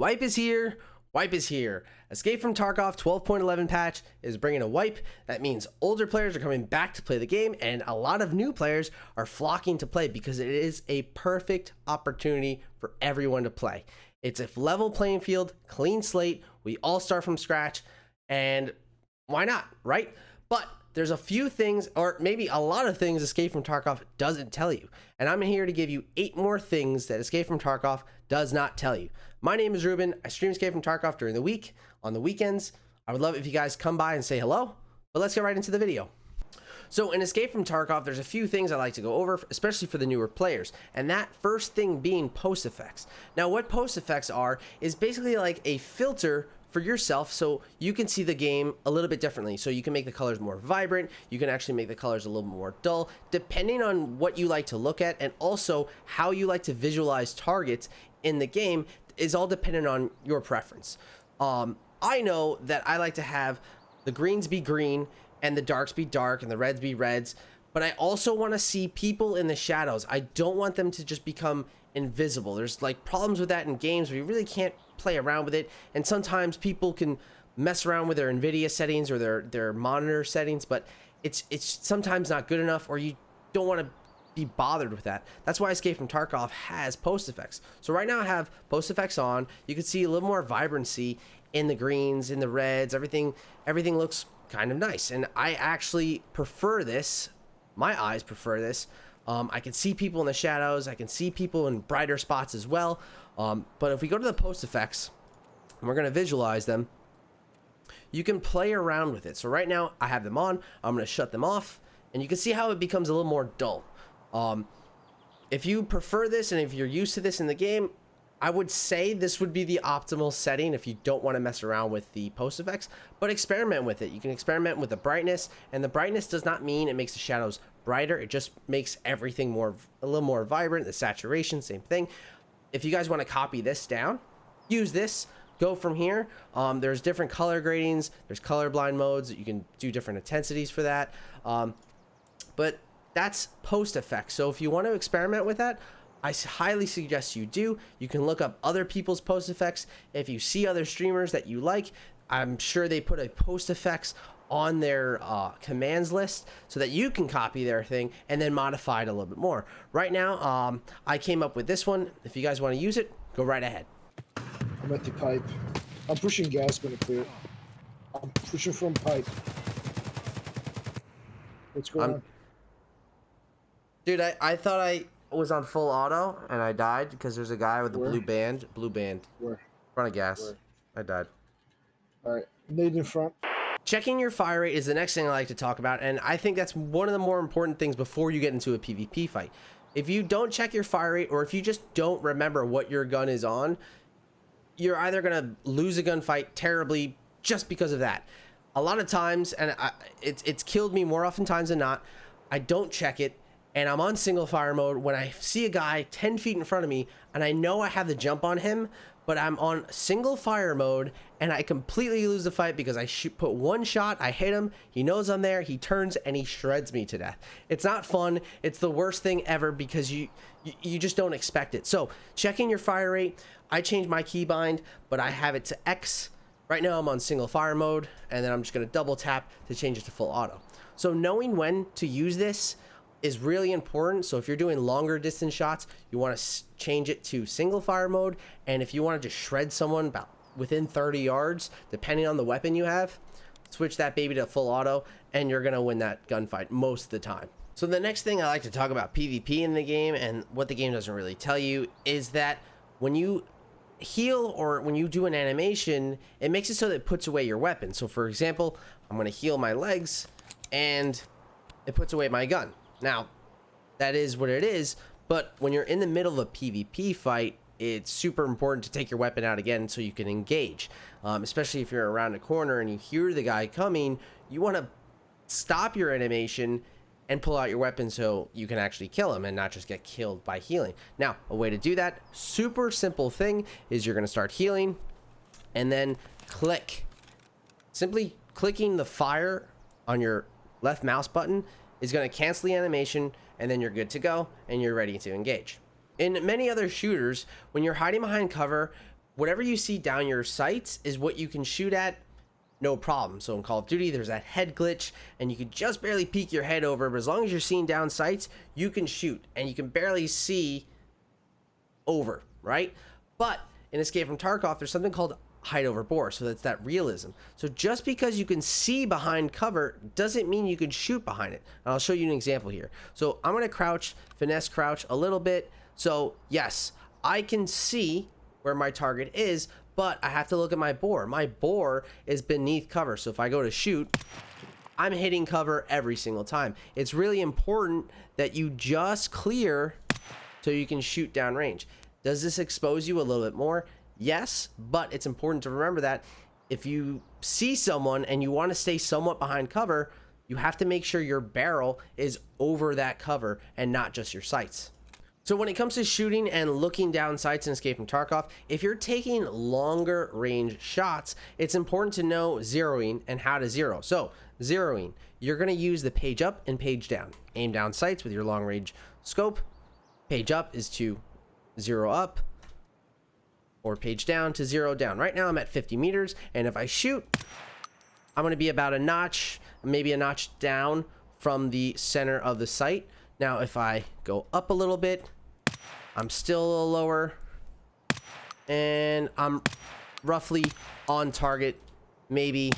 Wipe is here. Wipe is here. Escape from Tarkov 12.11 patch is bringing a wipe. That means older players are coming back to play the game, and a lot of new players are flocking to play because it is a perfect opportunity for everyone to play. It's a level playing field, clean slate. We all start from scratch, and why not, right? But there's a few things, or maybe a lot of things, Escape from Tarkov doesn't tell you. And I'm here to give you 8 more things that Escape from Tarkov does not tell you. My name is Ruben. I stream Escape from Tarkov during the week, on the weekends. I would love it if you guys come by and say hello, but let's get right into the video. So in Escape from Tarkov, there's a few things I like to go over, especially for the newer players. And that first thing being post effects. Now what post effects are is basically like a filter for yourself so you can see the game a little bit differently. So you can make the colors more vibrant, you can actually make the colors a little more dull, depending on what you like to look at, and also how you like to visualize targets in the game is all dependent on your preference. I know that I like to have the greens be green and the darks be dark and the reds be reds, but I also want to see people in the shadows. I don't want them to just become invisible. There's like problems with that in games where you really can't play around with it, and sometimes people can mess around with their NVIDIA settings or their monitor settings, but it's sometimes not good enough, or you don't want to be bothered with that. That's why Escape from Tarkov has post effects. So right now I have post effects on. You can see a little more vibrancy in the greens, in the reds. Everything looks kind of nice, and I actually prefer this. My eyes prefer this. I can see people in the shadows. I can see people in brighter spots as well. But if we go to the post effects and we're going to visualize them, you can play around with it. So right now I have them on. I'm going to shut them off, and you can see how it becomes a little more dull. If you prefer this and if you're used to this in the game, I would say this would be the optimal setting if you don't want to mess around with the post effects, but experiment with it. You can experiment with the brightness, and the brightness does not mean it makes the shadows brighter. It just makes everything a little more vibrant. The saturation, same thing. If you guys want to copy this down, use this, go from here. There's different color gradings. There's colorblind modes. You can do different intensities for that. But that's post effects. So if you want to experiment with that, I highly suggest you do. You can look up other people's post effects. If you see other streamers that you like, I'm sure they put a post effects on their commands list so that you can copy their thing and then modify it a little bit more. Right now, I came up with this one. If you guys want to use it, go right ahead. I'm at the pipe. I'm pushing gas, gonna clear. I'm pushing from pipe. What's going on? Dude, I thought I was on full auto and I died because there's a guy with the blue band. Where? Front of gas. Where? I died. All right, nade in front. Checking your fire rate is the next thing I like to talk about, and I think that's one of the more important things before you get into a PvP fight. If you don't check your fire rate, or if you just don't remember what your gun is on, you're either gonna lose a gunfight terribly just because of that. A lot of times, and it's killed me more oftentimes than not, I don't check it, and I'm on single fire mode when I see a guy 10 feet in front of me and I know I have the jump on him, but I'm on single fire mode and I completely lose the fight because I put one shot, I hit him, he knows I'm there, he turns and he shreds me to death. It's not fun. It's the worst thing ever because you just don't expect it. So checking your fire rate, I changed my keybind, but I have it to X. Right now I'm on single fire mode, and then I'm just going to double tap to change it to full auto. So knowing when to use this is really important. So if you're doing longer distance shots, you want to change it to single fire mode, and if you want to just shred someone about within 30 yards, depending on the weapon you have, switch that baby to full auto, and you're gonna win that gunfight most of the time. So the next thing I like to talk about PvP in the game, and what the game doesn't really tell you, is that when you heal or when you do an animation, it makes it so that it puts away your weapon. So for example, I'm gonna heal my legs and it puts away my gun. Now, that is what it is, but when you're in the middle of a PvP fight, it's super important to take your weapon out again so you can engage. Especially if you're around a corner and you hear the guy coming, you want to stop your animation and pull out your weapon so you can actually kill him and not just get killed by healing. Now, a way to do that, super simple thing, is you're going to start healing and then click. Simply clicking the fire on your left mouse button is going to cancel the animation, and then you're good to go and you're ready to engage. In many other shooters, when you're hiding behind cover, whatever you see down your sights is what you can shoot at, no problem. So in Call of Duty, there's that head glitch, and you can just barely peek your head over, but as long as you're seeing down sights, you can shoot, and you can barely see over, right? But in Escape from Tarkov, there's something called height over bore, so that's that realism. So just because you can see behind cover doesn't mean you can shoot behind it. And I'll show you an example here. So I'm going to crouch, finesse crouch a little bit. So yes, I can see where my target is, but I have to look at my bore. My bore is beneath cover, so if I go to shoot, I'm hitting cover every single time. It's really important that you just clear so you can shoot downrange. Does this expose you a little bit more? Yes, but it's important to remember that if you see someone and you want to stay somewhat behind cover, you have to make sure your barrel is over that cover and not just your sights. So when it comes to shooting and looking down sights in Escape from Tarkov, if you're taking longer range shots, it's important to know zeroing and how to zero. So zeroing, you're going to use the page up and page down. Aim down sights with your long range scope. Page up is to zero up, or page down to zero down. Right now I'm at 50 meters, and if I shoot, I'm going to be about a notch, maybe a notch down from the center of the sight. Now if I go up a little bit, I'm still a little lower, and I'm roughly on target, maybe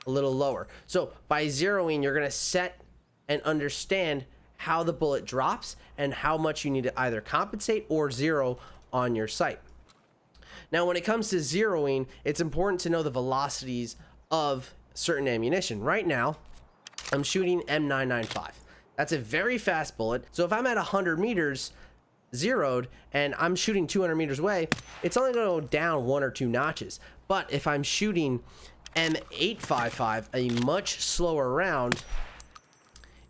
a little lower. So by zeroing, you're going to set and understand how the bullet drops and how much you need to either compensate or zero on your sight. Now, when it comes to zeroing, it's important to know the velocities of certain ammunition. Right now, I'm shooting M995. That's a very fast bullet. So if I'm at 100 meters zeroed and I'm shooting 200 meters away, it's only going to go down 1 or 2 notches. But if I'm shooting M855, a much slower round,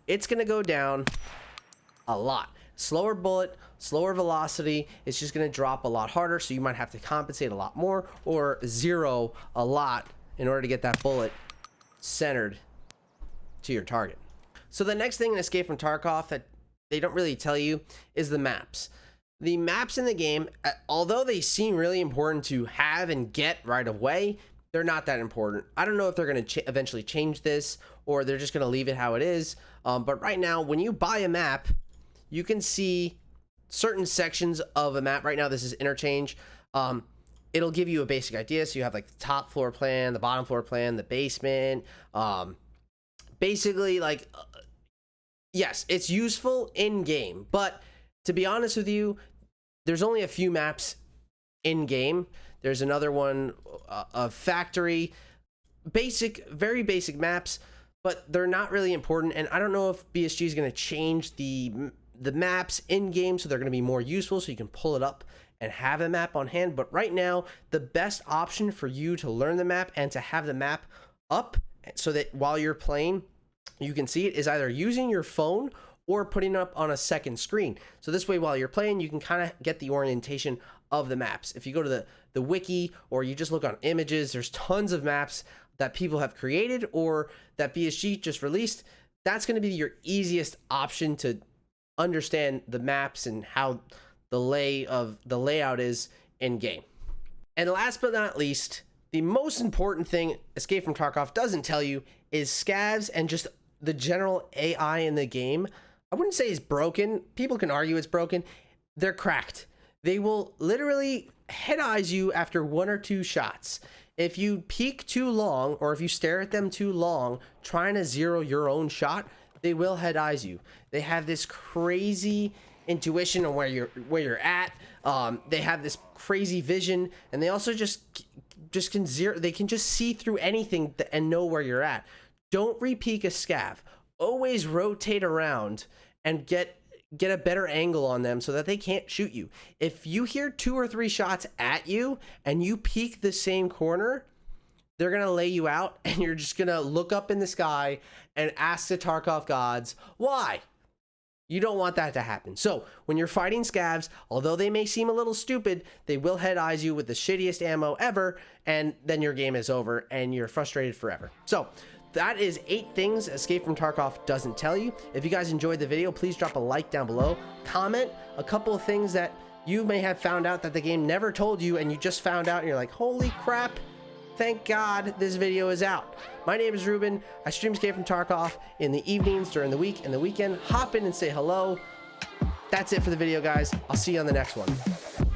it's going to go down a lot. Slower bullet, slower velocity, it's just going to drop a lot harder, so you might have to compensate a lot more or zero a lot in order to get that bullet centered to your target. So the next thing in Escape from Tarkov that they don't really tell you is the maps. The maps in the game, although they seem really important to have and get right away, they're not that important. I don't know if they're going to eventually change this or they're just going to leave it how it is. But right now, when you buy a map, you can see certain sections of a map. Right now, this is interchange. It'll give you a basic idea. So you have like the top floor plan, the bottom floor plan, the basement. Basically, like, yes, it's useful in game. But to be honest with you, there's only a few maps in game. There's another one, a factory, basic, very basic maps, but they're not really important. And I don't know if BSG is going to change the maps in game so they're going to be more useful so you can pull it up and have a map on hand. But right now, the best option for you to learn the map and to have the map up so that while you're playing, you can see it is either using your phone or putting it up on a second screen. So this way, while you're playing, you can kind of get the orientation of the maps. If you go to the wiki or you just look on images, there's tons of maps that people have created or that BSG just released. That's going to be your easiest option to understand the maps and how the layout is in game. And last but not least, the most important thing Escape from Tarkov doesn't tell you is scavs and just the general AI in the game. I wouldn't say it's broken. People can argue it's broken. They're cracked. They will literally head eyes you after 1 or 2 shots. If you peek too long or if you stare at them too long trying to zero your own shot, they will head eyes you. They have this crazy intuition on where you're at. They have this crazy vision, and they also just can zero. They can just see through anything and know where you're at. Don't re-peek a scav. Always rotate around and get a better angle on them so that they can't shoot you. If you hear 2 or 3 shots at you and you peek the same corner, they're going to lay you out, and you're just going to look up in the sky and ask the Tarkov gods, why? You don't want that to happen. So when you're fighting scavs, although they may seem a little stupid, they will head eyes you with the shittiest ammo ever, and then your game is over and you're frustrated forever. So that is 8 things Escape from Tarkov doesn't tell you. If you guys enjoyed the video, please drop a like down below. Comment a couple of things that You may have found out that the game never told you, and you just found out and you're like, holy crap, thank God this video is out. My name is Ruben. I stream Escape from Tarkov in the evenings, during the week, and the weekend. Hop in and say hello. That's it for the video, guys. I'll see you on the next one.